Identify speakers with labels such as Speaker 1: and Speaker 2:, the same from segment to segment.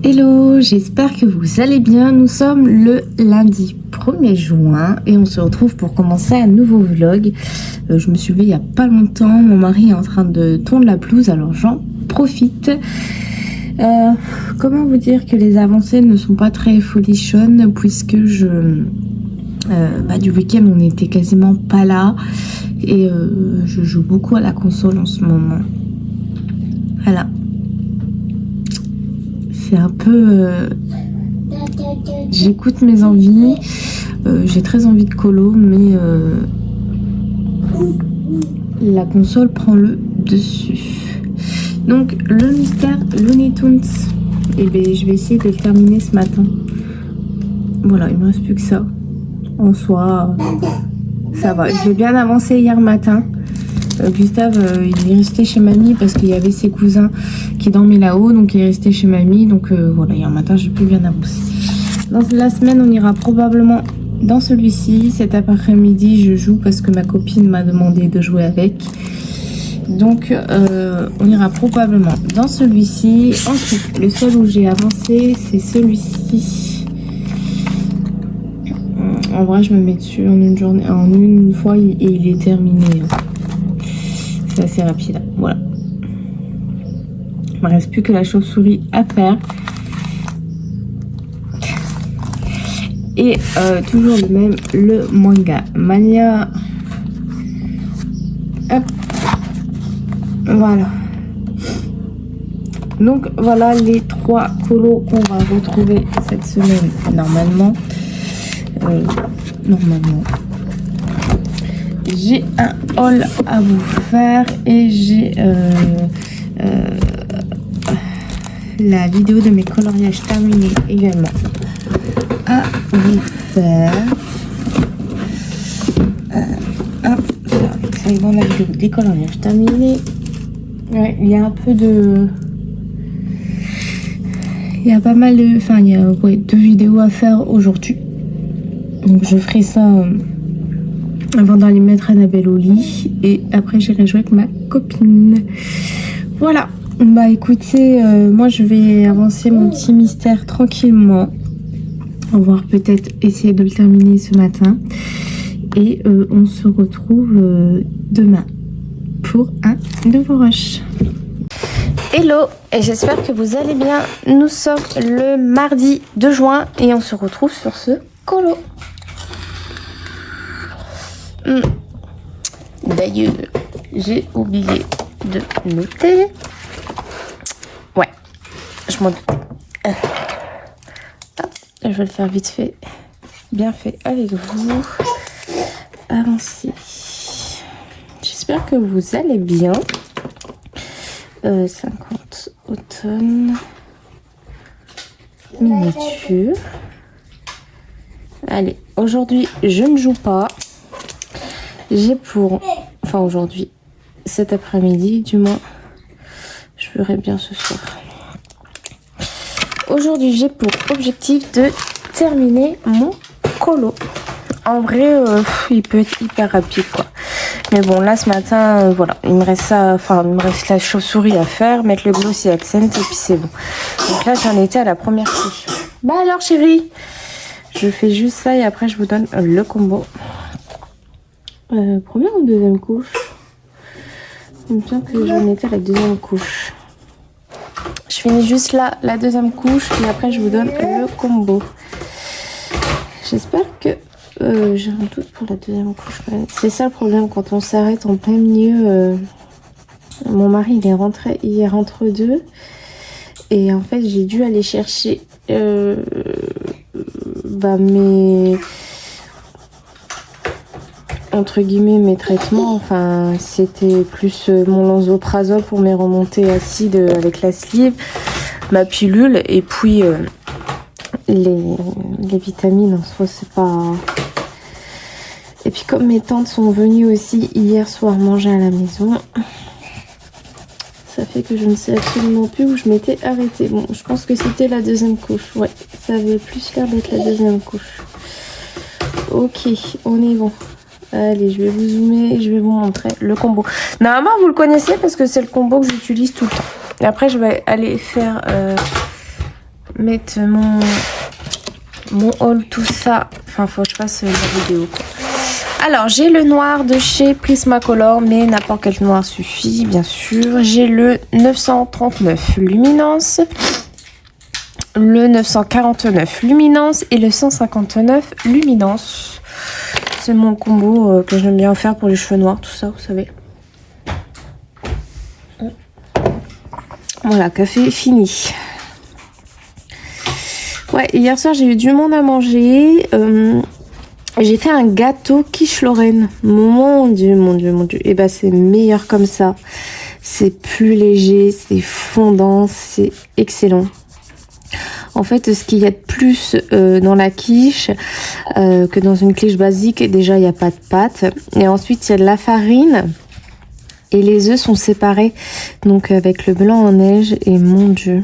Speaker 1: Hello, j'espère que vous allez bien. Nous sommes le lundi 1er juin et on se retrouve pour commencer un nouveau vlog. Je me suis levée il n'y a pas longtemps, mon mari est en train de tondre la pelouse, alors j'en profite. Comment vous dire que les avancées ne sont pas très folichonnes puisque du week-end on n'était quasiment pas là et je joue beaucoup à la console en ce moment. Voilà. C'est un peu... j'écoute mes envies. J'ai très envie de colo, mais la console prend le dessus. Donc, le mystère Looney Tunes, je vais essayer de le terminer ce matin. Voilà, il me reste plus que ça. En soi, ça va. J'ai bien avancé hier matin. Gustave, il est resté chez mamie parce qu'il y avait ses cousins qui dormaient là-haut, donc il est resté chez mamie. Donc voilà, hier matin, j'ai plus bien avancé. Dans la semaine, on ira probablement dans celui-ci. Cet après-midi, je joue parce que ma copine m'a demandé de jouer avec. Donc, on ira probablement dans celui-ci. Ensuite, le seul où j'ai avancé, c'est celui-ci. En vrai, je me mets dessus en une journée, en une fois, et il est terminé. C'est assez rapide. Voilà. Il me reste plus que la chauve-souris à faire. Et toujours le même, le manga mania. Hop. Voilà. Donc voilà les 3 colos qu'on va retrouver cette semaine normalement. J'ai un haul à vous faire et j'ai la vidéo de mes coloriages terminés également à vous faire. C'est bon, la vidéo des coloriages terminés. Ouais, il y a un peu de... Il y a pas mal de... Enfin, il y a 2 vidéos à faire aujourd'hui. Donc je ferai ça avant d'aller mettre Annabelle au lit. Et après j'irai jouer avec ma copine. Voilà. Bah écoutez, moi je vais avancer mon petit mystère tranquillement. On va voir, peut-être essayer de le terminer ce matin. Et on se retrouve demain pour un nouveau rush. Hello, et j'espère que vous allez bien. Nous sommes le mardi 2 juin et on se retrouve sur ce colo. D'ailleurs, j'ai oublié de noter. Ouais, je m'en doutais. Je vais le faire vite fait, bien fait avec vous. Avancez. J'espère que vous allez bien. 50 automne miniature. Allez, aujourd'hui je ne joue pas. J'ai pour... Enfin aujourd'hui, cet après-midi du moins. Je ferai bien ce soir. Aujourd'hui j'ai pour objectif de terminer mon colo. En vrai, il peut être hyper rapide quoi. Mais bon, là ce matin, voilà, il me reste ça, enfin, il me reste la chauve-souris à faire, mettre le glossy accent et puis c'est bon. Donc là, j'en étais à la première couche. Bah alors, chérie, je fais juste ça et après, je vous donne le combo. Première ou deuxième couche? Il me semble que j'en étais à la deuxième couche. Je finis juste là, la deuxième couche, et après, je vous donne le combo. J'espère que... j'ai un doute pour la deuxième couche. C'est ça le problème quand on s'arrête en plein milieu. Mon mari il est rentré hier entre deux et en fait j'ai dû aller chercher mes entre guillemets mes traitements. Enfin c'était plus mon Lansoprazole pour mes remontées acides avec la sleeve, ma pilule et puis les vitamines en soi c'est pas... Et puis comme mes tantes sont venues aussi hier soir manger à la maison, ça fait que je ne sais absolument plus où je m'étais arrêtée. Bon, je pense que c'était la deuxième couche. Ouais, ça avait plus l'air d'être la deuxième couche. Ok, on est bon.
Speaker 2: Allez, je vais vous zoomer et je vais vous montrer le combo. Normalement, vous le connaissez parce que c'est le combo que j'utilise tout le temps. Et après, je vais aller faire... mettre mon haul, tout ça. Enfin, faut que je fasse la vidéo, quoi. Alors, j'ai le noir de chez Prismacolor, mais n'importe quel noir suffit, bien sûr. J'ai le 939 Luminance, le 949 Luminance et le 159 Luminance. C'est mon combo que j'aime bien faire pour les cheveux noirs, tout ça, vous savez. Voilà, café fini. Ouais, hier soir, j'ai eu du monde à manger. J'ai fait un gâteau quiche Lorraine. Mon Dieu, mon Dieu, mon Dieu. Et bah, c'est meilleur comme ça. C'est plus léger, c'est fondant, c'est excellent. En fait, ce qu'il y a de plus dans la quiche que dans une quiche basique, déjà, il n'y a pas de pâte. Et ensuite, il y a de la farine. Et les œufs sont séparés. Donc, avec le blanc en neige. Et mon Dieu.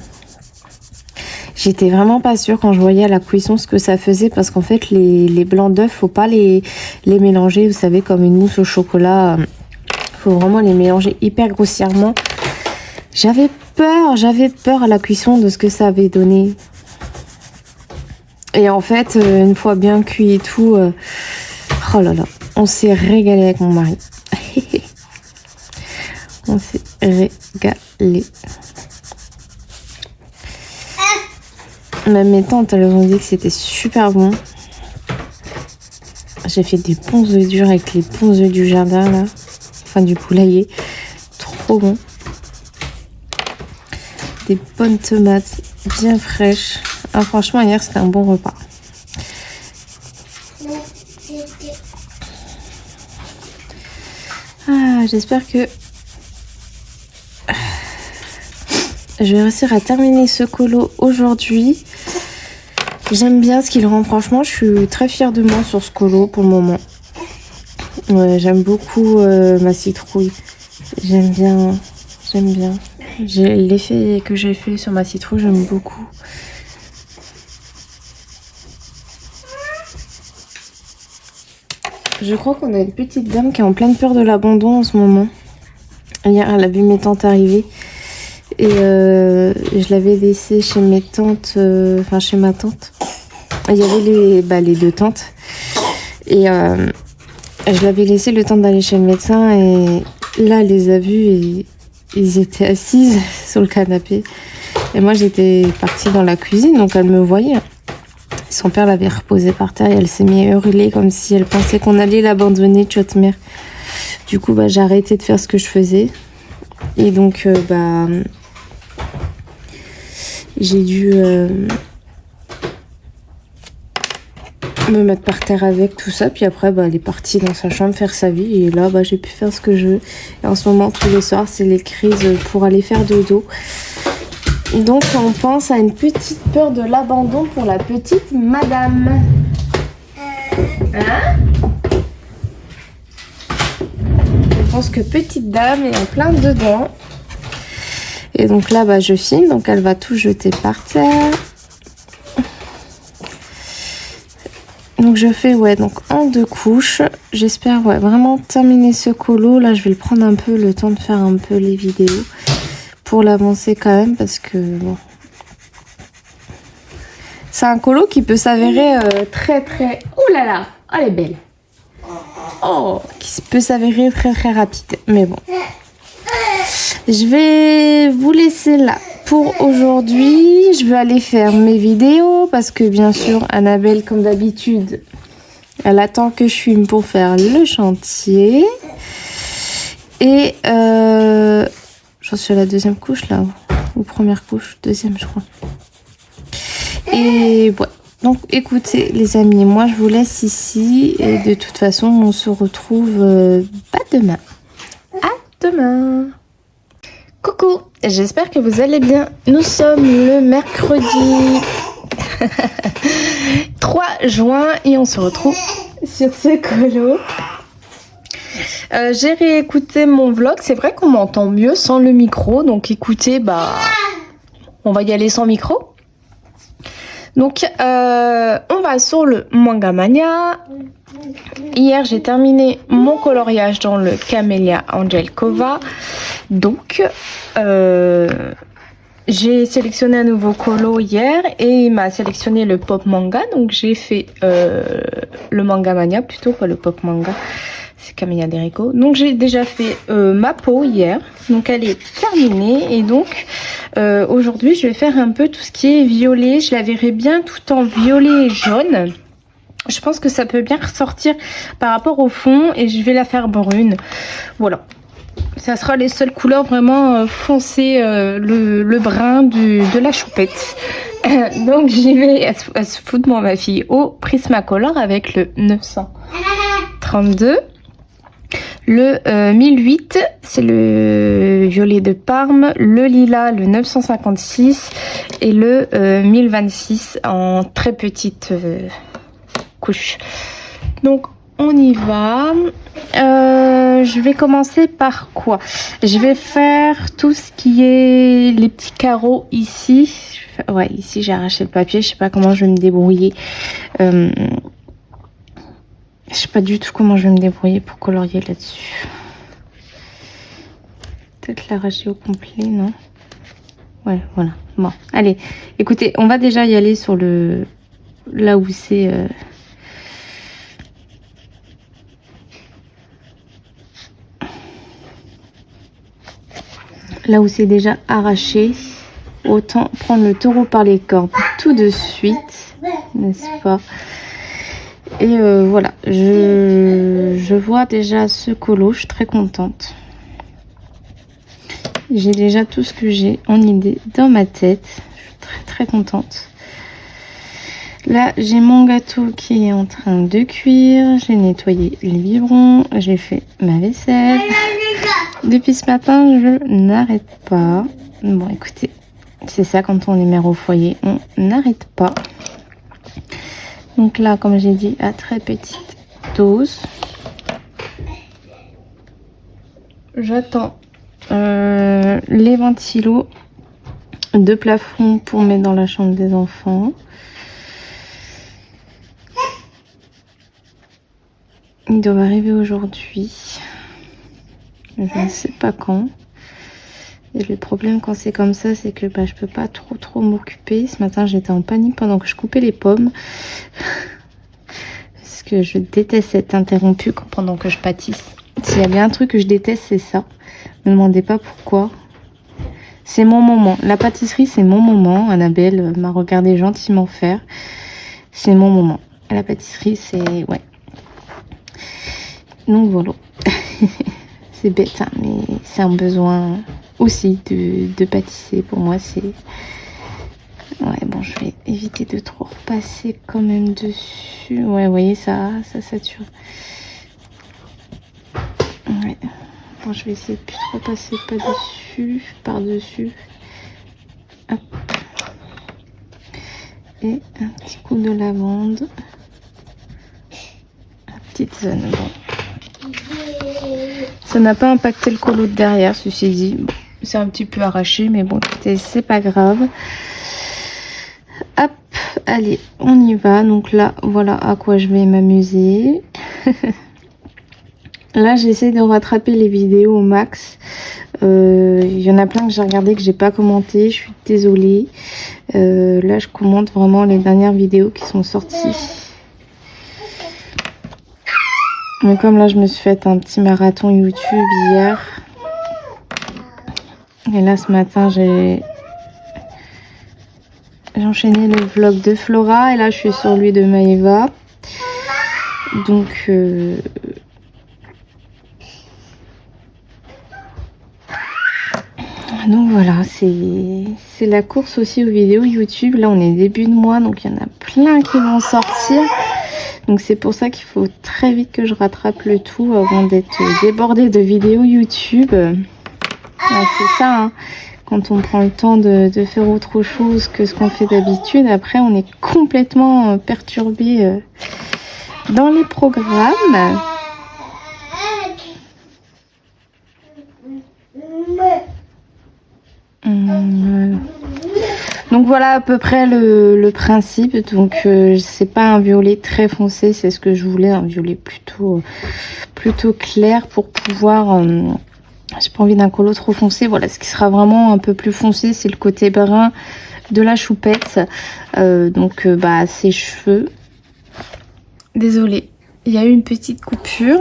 Speaker 2: J'étais vraiment pas sûre quand je voyais à la cuisson ce que ça faisait. Parce qu'en fait, les blancs d'œufs, faut pas les mélanger. Vous savez, comme une mousse au chocolat. Faut vraiment les mélanger hyper grossièrement. J'avais peur à la cuisson de ce que ça avait donné. Et en fait, une fois bien cuit et tout, oh là là, on s'est régalé avec mon mari. On s'est régalé. Même mes tantes, elles ont dit que c'était super bon. J'ai fait des bons œufs durs avec les bons œufs du jardin, là. Enfin, du poulailler. Trop bon. Des bonnes tomates bien fraîches. Ah, franchement, hier, c'était un bon repas. Ah, j'espère que je vais réussir à terminer ce colo aujourd'hui. J'aime bien ce qu'il rend. Franchement, je suis très fière de moi sur ce colo pour le moment. Ouais, j'aime beaucoup ma citrouille. J'aime bien. L'effet que j'ai fait sur ma citrouille, j'aime beaucoup. Je crois qu'on a une petite dame qui est en pleine peur de l'abandon en ce moment. Hier, elle a vu mes tantes arriver. Et je l'avais laissée chez mes tantes, enfin chez ma tante. Il y avait les deux tantes. Et je l'avais laissé le temps d'aller chez le médecin. Et là, elle les a vus et ils étaient assises sur le canapé. Et moi, j'étais partie dans la cuisine, donc elle me voyait. Son père l'avait reposée par terre et elle s'est mise à hurler comme si elle pensait qu'on allait l'abandonner, tchotte mère. Du coup, j'ai arrêté de faire ce que je faisais. Et donc, j'ai dû me mettre par terre avec tout ça. Puis après, elle est partie dans sa chambre faire sa vie. Et là, j'ai pu faire ce que je veux. Et en ce moment, tous les soirs, c'est les crises pour aller faire dodo. Donc, on pense à une petite peur de l'abandon pour la petite madame. Hein? Je pense que petite dame est en plein dedans. Et donc là, je filme. Donc, elle va tout jeter par terre. Donc, je fais, donc en 2 couches. J'espère, vraiment terminer ce colo. Là, je vais le prendre un peu le temps de faire un peu les vidéos. Pour l'avancer quand même, parce que, bon. C'est un colo qui peut s'avérer très, très... Oh là là! Oh, elle est belle! Oh! Qui peut s'avérer très, très rapide. Mais bon. Je vais vous laisser là pour aujourd'hui. Je vais aller faire mes vidéos parce que bien sûr Annabelle, comme d'habitude, elle attend que je filme pour faire le chantier. Et j'en suis à la 2e couche là, ou première couche, 2e je crois. Et ouais. Donc écoutez les amis, moi je vous laisse ici et de toute façon on se retrouve demain. À demain. Coucou, j'espère que vous allez bien. Nous sommes le mercredi 3 juin et on se retrouve sur ce colo. J'ai réécouté mon vlog, c'est vrai qu'on m'entend mieux sans le micro, donc écoutez, on va y aller sans micro.
Speaker 1: Donc, on va sur le Manga Mania. Hier, j'ai terminé mon coloriage dans le Camellia Angelkova. Donc, j'ai sélectionné un nouveau colo hier et il m'a sélectionné le Pop Manga. Donc, j'ai fait le Manga Mania plutôt que le Pop Manga. C'est Camellia Derico. Donc, j'ai déjà fait ma peau hier. Donc, elle est terminée. Et donc, aujourd'hui, je vais faire un peu tout ce qui est violet. Je la verrai bien tout en violet et jaune. Je pense que ça peut bien ressortir par rapport au fond. Et je vais la faire brune. Voilà. Ça sera les seules couleurs vraiment foncées, le brun de la choupette. Donc j'y vais, elle se fout de moi ma fille, au Prismacolor avec le 932. Le 1008, c'est le violet de Parme, le lilas, le 956 et le 1026 en très petite couche. Donc on y va. Je vais commencer par quoi? Je vais faire tout ce qui est les petits carreaux ici. Ouais, ici j'ai arraché le papier. Je sais pas comment je vais me débrouiller. Je sais pas du tout comment je vais me débrouiller pour colorier là-dessus. Peut-être l'arracher au complet, non? Ouais, voilà. Bon, allez. Écoutez, on va déjà y aller sur le... Là où c'est... Là où c'est déjà arraché, autant prendre le taureau par les cornes tout de suite, n'est-ce pas? Et voilà, je vois déjà ce colo, je suis très contente. J'ai déjà tout ce que j'ai en idée dans ma tête, je suis très très contente. Là, j'ai mon gâteau qui est en train de cuire, j'ai nettoyé les biberons, j'ai fait ma vaisselle. Depuis ce matin, je n'arrête pas. Bon, écoutez, c'est ça quand on est mère au foyer, on n'arrête pas. Donc là, comme j'ai dit, à très petite dose. J'attends les ventilos de plafond pour mettre dans la chambre des enfants. Ils doivent arriver aujourd'hui. Je ne sais pas quand. Et le problème quand c'est comme ça, c'est que je peux pas trop m'occuper. Ce matin, j'étais en panique pendant que je coupais les pommes. Parce que je déteste être interrompue pendant que je pâtisse. S'il y a bien un truc que je déteste, c'est ça. Ne me demandez pas pourquoi. C'est mon moment. La pâtisserie, c'est mon moment. Annabelle m'a regardé gentiment faire. C'est mon moment. La pâtisserie, c'est... Ouais. Donc voilà. C'est bête, hein, mais c'est un besoin aussi de pâtisser. Pour moi, c'est... Ouais, bon, je vais éviter de trop repasser quand même dessus. Ouais, vous voyez, ça sature. Ouais. Bon, je vais essayer de plus trop passer par-dessus. Hop. Et un petit coup de lavande. La petite zone, bon. Ça n'a pas impacté le colo de derrière, ceci dit. Bon, c'est un petit peu arraché, mais bon, écoutez, c'est pas grave. Hop, allez, on y va. Donc là, voilà à quoi je vais m'amuser. Là, j'essaie de rattraper les vidéos au max. Il y en a plein que j'ai regardé que j'ai pas commenté. Je suis désolée. Là, je commente vraiment les dernières vidéos qui sont sorties. Mais comme là, je me suis fait un petit marathon YouTube hier. Et là, ce matin, j'ai enchaîné le vlog de Flora. Et là, je suis sur lui de Maëva. Donc... Donc voilà, c'est la course aussi aux vidéos YouTube. Là, on est début de mois, donc il y en a plein qui vont sortir. Donc c'est pour ça qu'il faut très vite que je rattrape le tout avant d'être débordée de vidéos YouTube. Ouais, c'est ça, hein. Quand on prend le temps de faire autre chose que ce qu'on fait d'habitude, après on est complètement perturbé dans les programmes.
Speaker 2: Donc voilà à peu près le principe. Donc c'est pas un violet très foncé, c'est ce que je voulais, un violet plutôt clair pour pouvoir... j'ai pas envie d'un colo trop foncé. Voilà, ce qui sera vraiment un peu plus foncé, c'est le côté brun de la choupette. Donc bah ses cheveux. Désolée, il y a eu une petite coupure.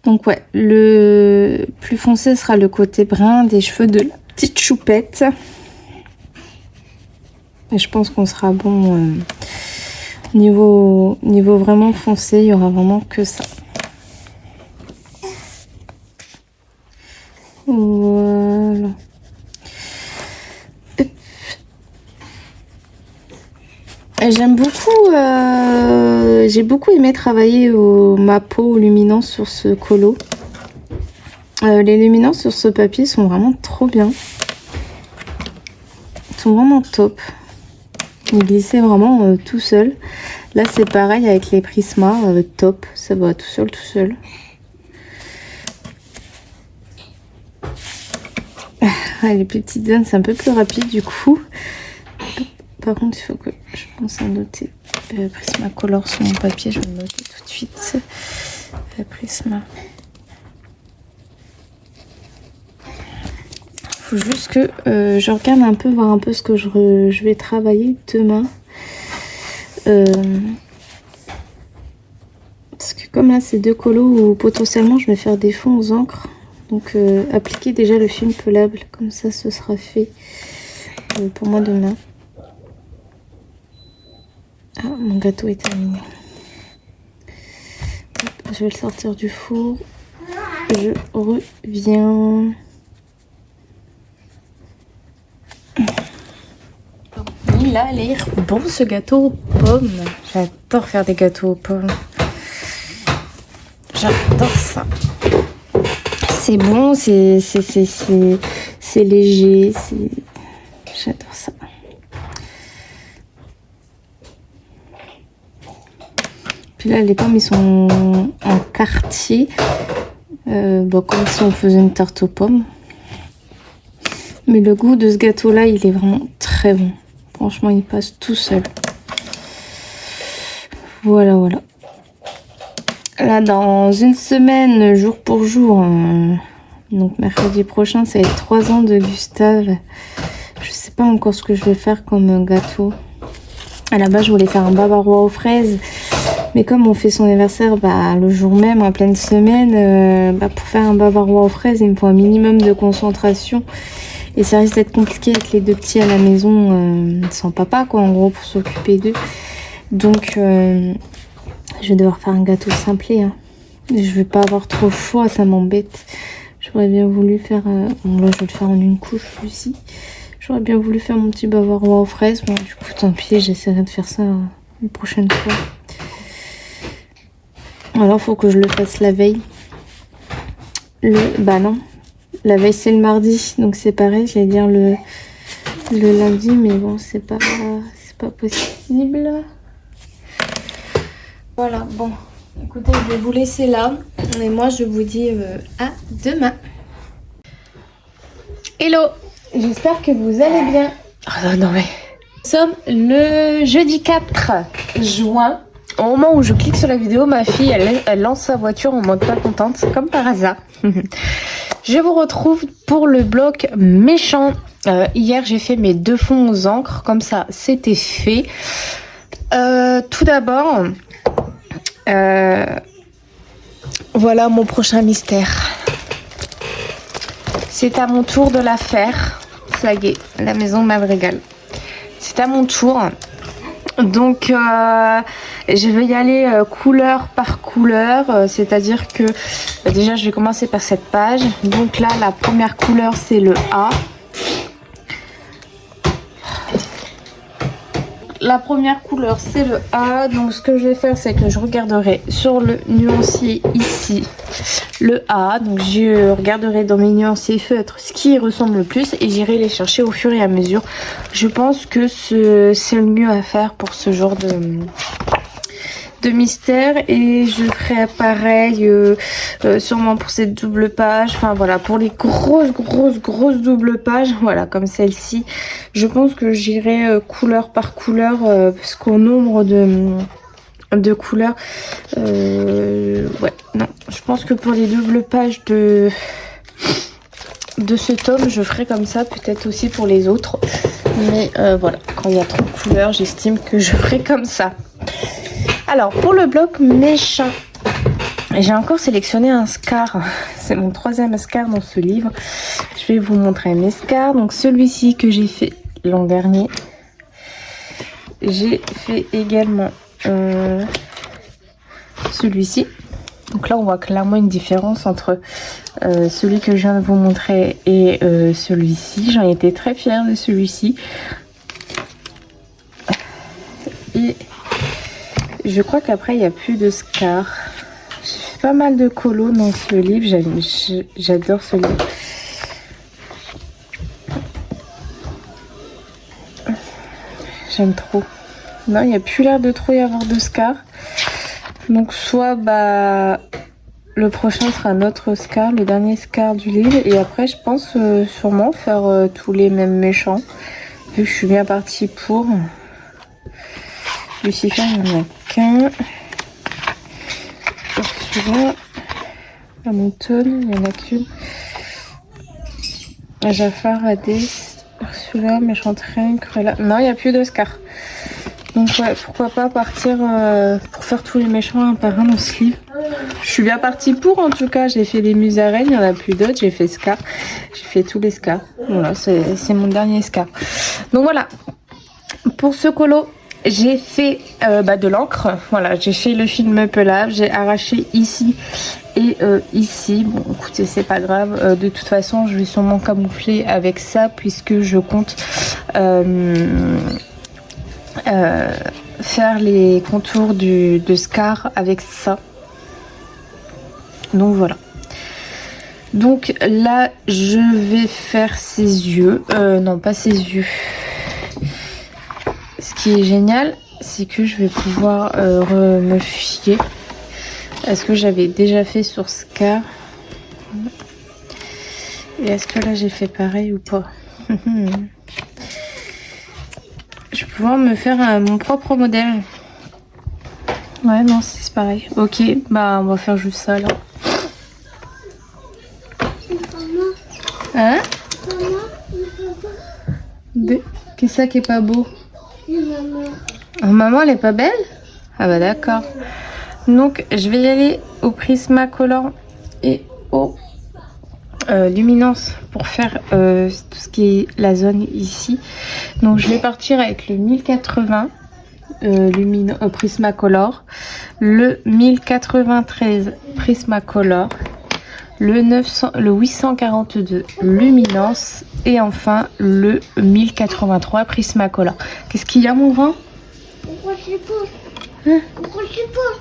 Speaker 2: Donc ouais, le plus foncé sera le côté brun des cheveux de la petite choupette. Et je pense qu'on sera bon niveau vraiment foncé, il y aura vraiment que ça. Voilà. J'aime beaucoup, j'ai beaucoup aimé travailler ma peau luminance sur ce colo. Les luminances sur ce papier sont vraiment trop bien. Ils sont vraiment top. Ils glissaient vraiment tout seul. Là c'est pareil avec les Prisma, top, ça va tout seul, tout seul. Les petites zones c'est un peu plus rapide du coup. Par contre, il faut que je pense à noter Prismacolor sur mon papier. Je vais le noter tout de suite. Prisma. Il faut juste que je regarde un peu, voir un peu ce que je vais travailler demain. Parce que comme là, c'est 2 colos où potentiellement je vais faire des fonds aux encres. Donc, appliquer déjà le film pelable. Comme ça, ce sera fait pour moi demain. Ah, mon gâteau est terminé. Hop, je vais le sortir du four. Je reviens. Il a l'air bon ce gâteau aux pommes. J'adore faire des gâteaux aux pommes. J'adore ça. C'est bon, c'est léger. J'adore ça. Puis là, les pommes, ils sont en quartier. Bon, comme si on faisait une tarte aux pommes. Mais le goût de ce gâteau-là, il est vraiment très bon. Franchement, il passe tout seul. Voilà, voilà. Là, dans une semaine, jour pour jour, donc mercredi prochain, ça va être 3 ans de Gustave. Je sais pas encore ce que je vais faire comme gâteau. À la base, je voulais faire un bavarois aux fraises. Mais comme on fait son anniversaire le jour même, en pleine semaine, pour faire un bavarois aux fraises, il me faut un minimum de concentration. Et ça risque d'être compliqué avec les 2 petits à la maison, sans papa, quoi, en gros, pour s'occuper d'eux. Donc, je vais devoir faire un gâteau simplet. Hein. Je vais pas avoir trop chaud, ça m'embête. J'aurais bien voulu faire... bon, là, je vais le faire en une couche aussi. J'aurais bien voulu faire mon petit bavarois aux fraises. Bon, du coup, tant pis, j'essaierai de faire ça une prochaine fois. Alors, faut que je le fasse la veille. Bah non. La veille, c'est le mardi. Donc, c'est pareil. J'allais dire le lundi. Mais bon, c'est pas possible. Voilà. Bon. Écoutez, je vais vous laisser là. Et moi, je vous dis à demain. Hello. J'espère que vous allez bien. Oh non, mais... Nous sommes le jeudi 4 juin. Au moment où je clique sur la vidéo, ma fille, elle lance sa voiture en mode pas contente, comme par hasard. Je vous retrouve pour le bloc méchant. Hier, j'ai fait mes 2 fonds aux encres, comme ça, c'était fait. Tout d'abord, voilà mon prochain mystère. C'est à mon tour de la faire. Ça y est, la maison Madrigal. C'est à mon tour. Donc je vais y aller couleur par couleur, c'est-à-dire que déjà je vais commencer par cette page. Donc là la première couleur c'est le A. La première couleur c'est le A. Donc ce que je vais faire c'est que je regarderai sur le nuancier ici le A. Donc je regarderai dans mes nuanciers feutres ce qui ressemble le plus et j'irai les chercher au fur et à mesure. Je pense que c'est le mieux à faire pour ce genre de mystère et je ferai pareil sûrement pour cette double page. Enfin voilà, pour les grosses doubles pages, voilà, comme celle-ci. Je pense que j'irai couleur par couleur parce qu'au nombre de couleurs, ouais, non, je pense que pour les doubles pages de ce tome, je ferai comme ça, peut-être aussi pour les autres. Mais voilà, quand il y a trop de couleurs, j'estime que je ferai comme ça. Alors, pour le bloc méchant, j'ai encore sélectionné un Scar. C'est mon 3e Scar dans ce livre. Je vais vous montrer mes Scars. Donc, celui-ci que j'ai fait l'an dernier. J'ai fait également celui-ci. Donc là, on voit clairement une différence entre celui que je viens de vous montrer et celui-ci. J'en étais très fière de celui-ci. Et je crois qu'après, il n'y a plus de Scar. J'ai fait pas mal de colos dans ce livre. J'adore ce livre. J'aime trop. Non, il n'y a plus l'air de trop y avoir de Scar. Donc soit le prochain sera notre Scar, le dernier Scar du livre. Et après je pense sûrement faire tous les mêmes méchants. Vu que je suis bien partie pour. Lucifer, il n'y en a qu'un. Ursula. Hamilton, il n'y en a qu'une. Jafar, Hades, Ursula, Méchante Reine, Cruella. Non, il n'y a plus de Scar. Donc ouais, pourquoi pas partir pour faire tous les méchants un par un dans ce livre. Je suis bien partie pour, en tout cas. J'ai fait les musaraignes, il n'y en a plus d'autres. J'ai fait Scar. J'ai fait tous les Scars. Voilà, c'est mon dernier Scar. Donc voilà. Pour ce colo, j'ai fait de l'encre. Voilà, j'ai fait le film pelable. J'ai arraché ici et ici. Bon, écoutez, c'est pas grave. De toute façon, je vais sûrement camoufler avec ça puisque je compte... faire les contours de Scar avec ça. Donc voilà. Donc là je vais faire ses yeux. Non, pas ses yeux. Ce qui est génial, c'est que je vais pouvoir me fier à ce que j'avais déjà fait sur Scar. Et est-ce que là j'ai fait pareil ou pas? Je vais pouvoir me faire mon propre modèle. Ouais, non, c'est pareil. Ok, bah on va faire juste ça là. Hein? Qu'est-ce qui est pas beau? Oh, maman, elle est pas belle? Ah bah d'accord. Donc je vais y aller au Prismacolor et au luminance pour faire tout ce qui est la zone ici. Donc je vais partir avec le 1080 Prismacolor, le 1093 Prismacolor, le 842 luminance et enfin le 1083 Prismacolor. Qu'est-ce qu'il y a, mon vent?
Speaker 3: Pourquoi je sais pas?
Speaker 2: Hein?
Speaker 3: Pourquoi je sais pas?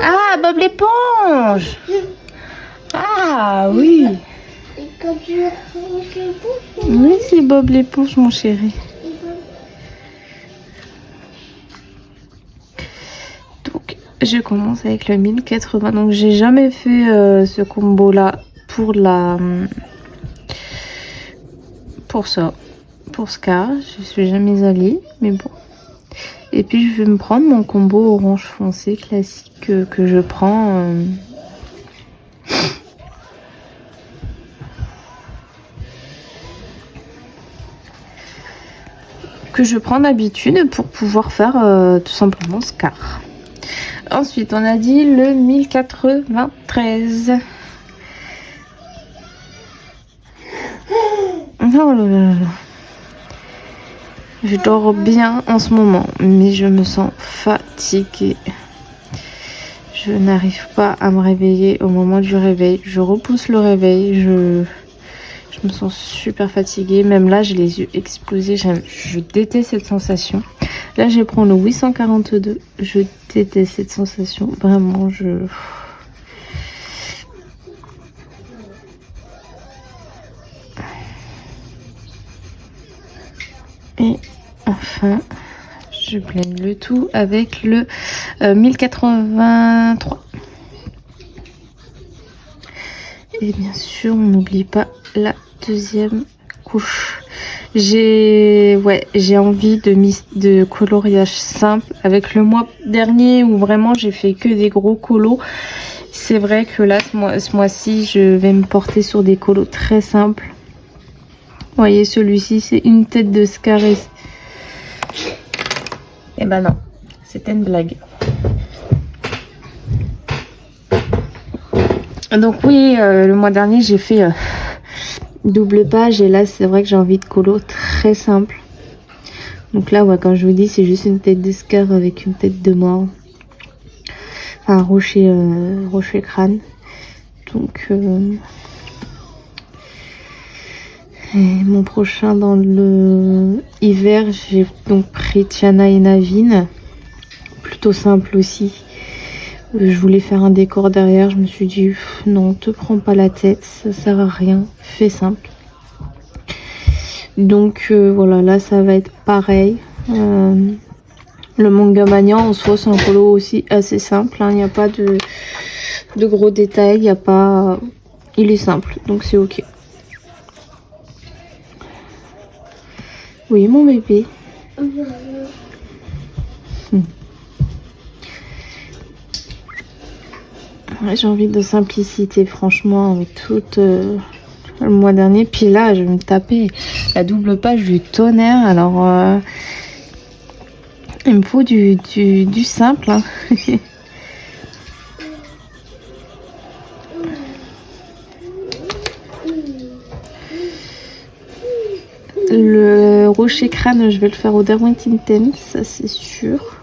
Speaker 2: Ah, Bob l'éponge! Ah oui!
Speaker 3: Et quand tu le sais pas?
Speaker 2: Oui, c'est Bob l'éponge, mon chéri. Donc, je commence avec le 1080. Donc, j'ai jamais fait ce combo-là pour ça. Pour Scar, je suis jamais allée, mais bon. Et puis, je vais me prendre mon combo orange foncé classique que je prends... que je prends d'habitude pour pouvoir faire tout simplement Scar. Ensuite, on a dit le 1093. Oh là là là. Je dors bien en ce moment, mais je me sens fatiguée. Je n'arrive pas à me réveiller au moment du réveil. Je repousse le réveil, je me sens super fatiguée. Même là, j'ai les yeux explosés. Je déteste cette sensation. Là, je prends le 842. Je déteste cette sensation. Vraiment, Et enfin, Je blende le tout avec le 1083. Et bien sûr, on n'oublie pas la deuxième couche. J'ai envie de coloriage simple. Avec le mois dernier où vraiment j'ai fait que des gros colos, c'est vrai que là, ce mois-ci, je vais me porter sur des colos très simples. Vous voyez, celui-ci, c'est une tête de Scarès. Eh ben non, c'était une blague. Donc oui, le mois dernier, j'ai fait double page. Et là, c'est vrai que j'ai envie de colos très simple. Donc là, ouais, quand je vous dis, c'est juste une tête de Scar avec une tête de mort. Enfin, rocher crâne. Donc... Et mon prochain dans le hiver, j'ai donc pris Tiana et Naveen. Plutôt simple aussi. Je voulais faire un décor derrière. Je me suis dit, non, te prends pas la tête. Ça sert à rien. Fais simple. Donc voilà, là ça va être pareil. Le manga mania en soi, c'est un colo aussi assez simple. Il n'y a pas de gros détails. Il n'y a pas... Il est simple. Donc c'est ok. Oui, mon bébé. Ouais, j'ai envie de simplicité, franchement, avec tout le mois dernier. Puis là, je vais me taper la double page du tonnerre. Alors, il me faut du simple. Hein. Le rocher crâne, je vais le faire au Derwent Intense, ça c'est sûr.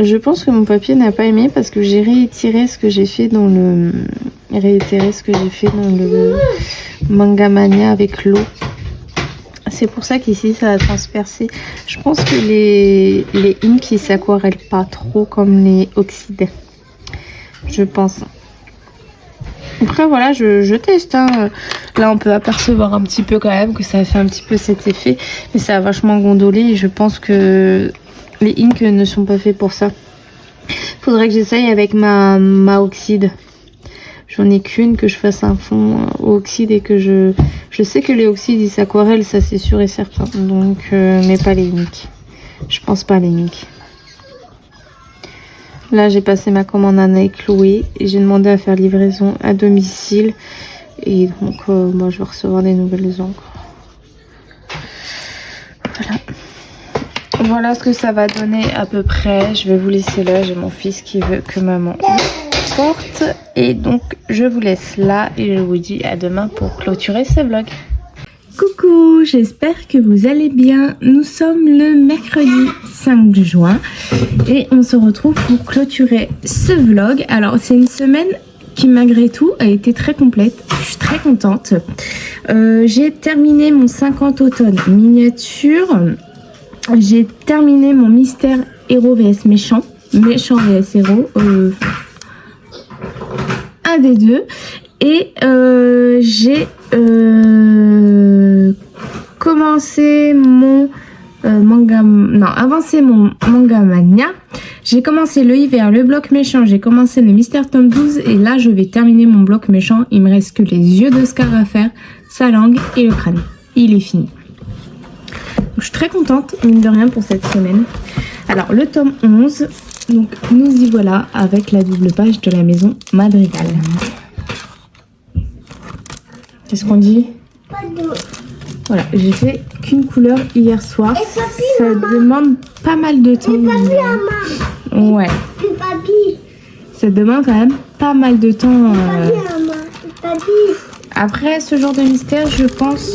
Speaker 2: Je pense que mon papier n'a pas aimé parce que j'ai réitéré ce que j'ai fait dans le Manga Mania avec l'eau. C'est pour ça qu'ici ça a transpercé. Je pense que les inks ils s'aquarellent pas trop comme les oxydes. Je pense. Après voilà, je teste. Hein. Là on peut apercevoir un petit peu quand même que ça a fait un petit peu cet effet. Mais ça a vachement gondolé et je pense que les inks ne sont pas faits pour ça. Faudrait que j'essaye avec ma oxyde. J'en ai qu'une, que je fasse un fond au oxyde et que je sais que les oxydes ils s'aquarellent, ça c'est sûr et certain. Donc mais pas les inks. Je pense pas les inks. Là, j'ai passé ma commande à Anna et Chloé et j'ai demandé à faire livraison à domicile. Et donc, moi, je vais recevoir des nouvelles encres. Voilà. Voilà ce que ça va donner à peu près. Je vais vous laisser là. J'ai mon fils qui veut que maman porte. Et donc, je vous laisse là et je vous dis à demain pour clôturer ce vlog.
Speaker 1: Coucou, j'espère que vous allez bien. Nous sommes le mercredi 5 juin et on se retrouve pour clôturer ce vlog. Alors c'est une semaine qui malgré tout a été très complète. Je suis très contente. J'ai terminé mon 50 automne miniature. J'ai terminé mon mystère héros vs méchant vs héros. Un des deux. Et j'ai commencé mon avancé mon manga mania. J'ai commencé le hiver, le bloc méchant, j'ai commencé le mystère tome 12 et là je vais terminer mon bloc méchant. Il me reste que les yeux de Scar à faire, sa langue et le crâne. Il est fini. Donc, je suis très contente, mine de rien, pour cette semaine. Alors le tome 11, donc nous y voilà avec la double page de la maison Madrigal. Qu'est-ce qu'on dit?
Speaker 3: Pas d'eau.
Speaker 1: Voilà, j'ai fait qu'une couleur hier soir. Ça demande pas mal de temps. Ouais. Ça demande quand même pas mal de temps. Après ce genre de mystère, je pense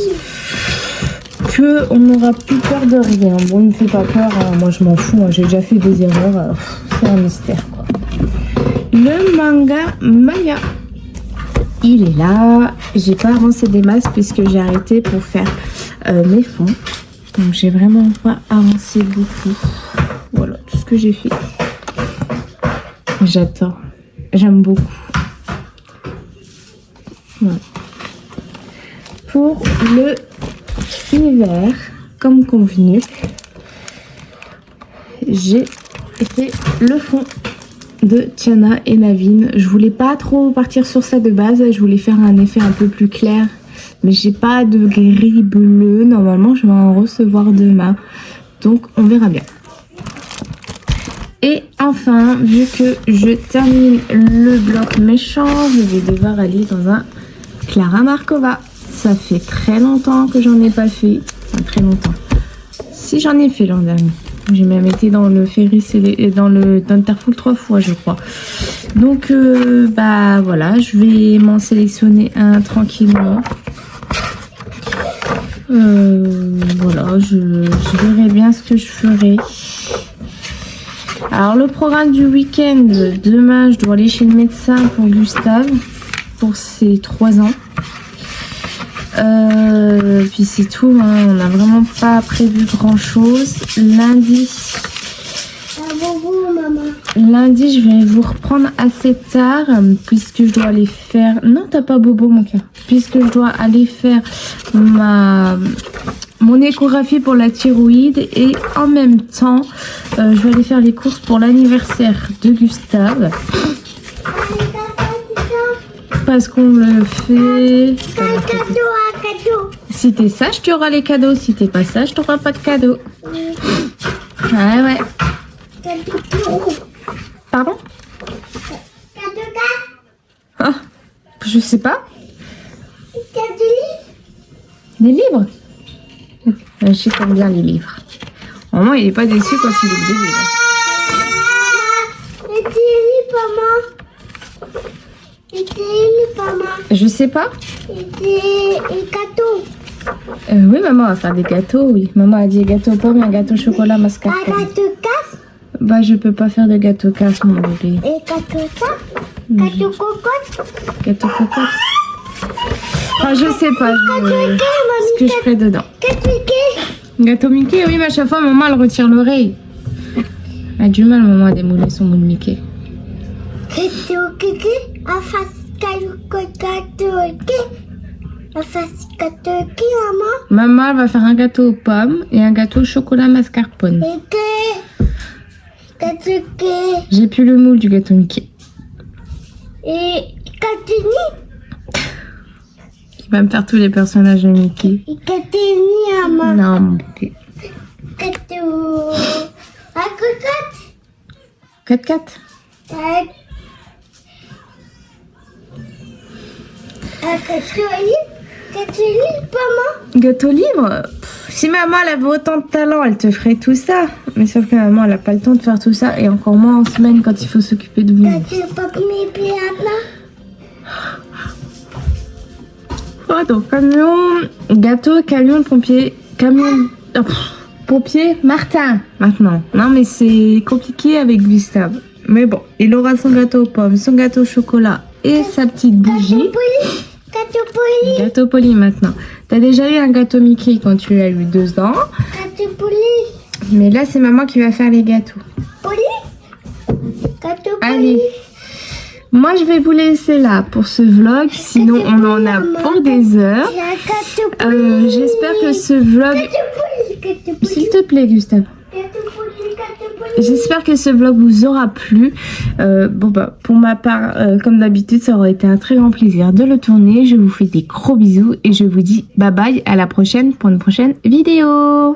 Speaker 1: que on n'aura plus peur de rien. Bon, il me fait pas peur. Hein. Moi, je m'en fous. Hein. J'ai déjà fait des erreurs. C'est un mystère, quoi. Le manga Maya. Il est là, j'ai pas avancé des masses puisque j'ai arrêté pour faire mes fonds. Donc j'ai vraiment pas avancé beaucoup. Voilà tout ce que j'ai fait. J'adore, j'aime beaucoup. Voilà. Pour le hiver, comme convenu, j'ai fait le fond de Tiana et Naveen. Je voulais pas trop partir sur ça de base, je voulais faire un effet un peu plus clair, mais j'ai pas de gris bleu. Normalement je vais en recevoir demain, donc on verra bien. Et enfin, vu que je termine le bloc méchant, je vais devoir aller dans un Clara Markova. Ça fait très longtemps que j'en ai pas fait, enfin très longtemps. Si, j'en ai fait l'an dernier. J'ai même été dans le Ferris et dans le Thunderful 3 fois, je crois. Donc, bah voilà, je vais m'en sélectionner un tranquillement. Voilà, je verrai bien ce que je ferai. Alors, le programme du week-end, demain, je dois aller chez le médecin pour Gustave, pour ses 3 ans. Puis c'est tout, hein. On n'a vraiment pas prévu grand chose. Lundi, je vais vous reprendre assez tard puisque je dois aller faire... Non, t'as pas bobo mon cœur. Puisque je dois aller faire mon échographie pour la thyroïde et en même temps, je vais aller faire les courses pour l'anniversaire de Gustave. Parce qu'on le fait...
Speaker 3: Un cadeau.
Speaker 1: Si t'es sage, tu auras les cadeaux. Si t'es pas sage, tu n'auras pas de cadeaux. Ouais.
Speaker 3: Cadeau.
Speaker 1: Pardon?
Speaker 3: Cadeau.
Speaker 1: Ah, je sais pas.
Speaker 3: Cadeau.
Speaker 1: Des livres? Je sais pas bien les livres. Maman, il est pas déçu quand il ouvre des livres. Je sais pas.
Speaker 3: Et gâteau.
Speaker 1: Oui, maman va faire des gâteaux, oui. Maman a dit gâteau pomme et un gâteau chocolat mascarpone.
Speaker 3: Un gâteau casse.
Speaker 1: Bah, je peux pas faire de gâteau casse, mon bébé.
Speaker 3: Et gâteau ça. Gâteau cocotte.
Speaker 1: Gâteau cocotte. Enfin, je sais pas ce que je ferai dedans.
Speaker 3: Gâteau Mickey.
Speaker 1: Gâteau Mickey, oui, mais à chaque fois, maman, elle retire l'oreille. Elle a du mal, maman, à démouler son bout de Mickey.
Speaker 3: Gâteau Kiki. En face gâteau Kiki. En face gâteau Kiki, maman.
Speaker 1: Maman, elle va faire un gâteau aux pommes et un gâteau au chocolat mascarpone.
Speaker 3: Et gâteau Kiki.
Speaker 1: J'ai plus le moule du gâteau Mickey.
Speaker 3: Et gâteau
Speaker 1: Il va me faire tous les personnages de Mickey.
Speaker 3: Et gâteau maman.
Speaker 1: Non, mon bébé.
Speaker 3: Gâteau. La cocotte.
Speaker 1: 4-4.
Speaker 3: Gâteau libre, maman.
Speaker 1: Gâteau libre? Si maman elle avait autant de talent, elle te ferait tout ça. Mais sauf que maman elle a pas le temps de faire tout ça. Et encore moins en semaine quand il faut s'occuper de vous.
Speaker 3: Gâteau papier piano.
Speaker 1: Oh, donc camion, gâteau, camion, pompier, camion, pompier, Martin, maintenant. Non mais c'est compliqué avec Gustave. Mais bon, il aura son gâteau aux pommes, son gâteau au chocolat et sa petite bougie.
Speaker 3: Gâteau poli.
Speaker 1: Gâteau poli maintenant. T'as déjà eu un gâteau Mickey quand tu as eu 2 ans.
Speaker 3: Gâteau poli.
Speaker 1: Mais là c'est maman qui va faire les gâteaux.
Speaker 3: Poli. Gâteau poli.
Speaker 1: Allez. Moi, je vais vous laisser là pour ce vlog, sinon on en a pour des heures. J'espère que ce vlog... S'il te plaît, Gustave. J'espère que ce vlog vous aura plu. Bon bah, pour ma part, comme d'habitude, ça aurait été un très grand plaisir de le tourner. Je vous fais des gros bisous et je vous dis bye bye, à la prochaine pour une prochaine vidéo.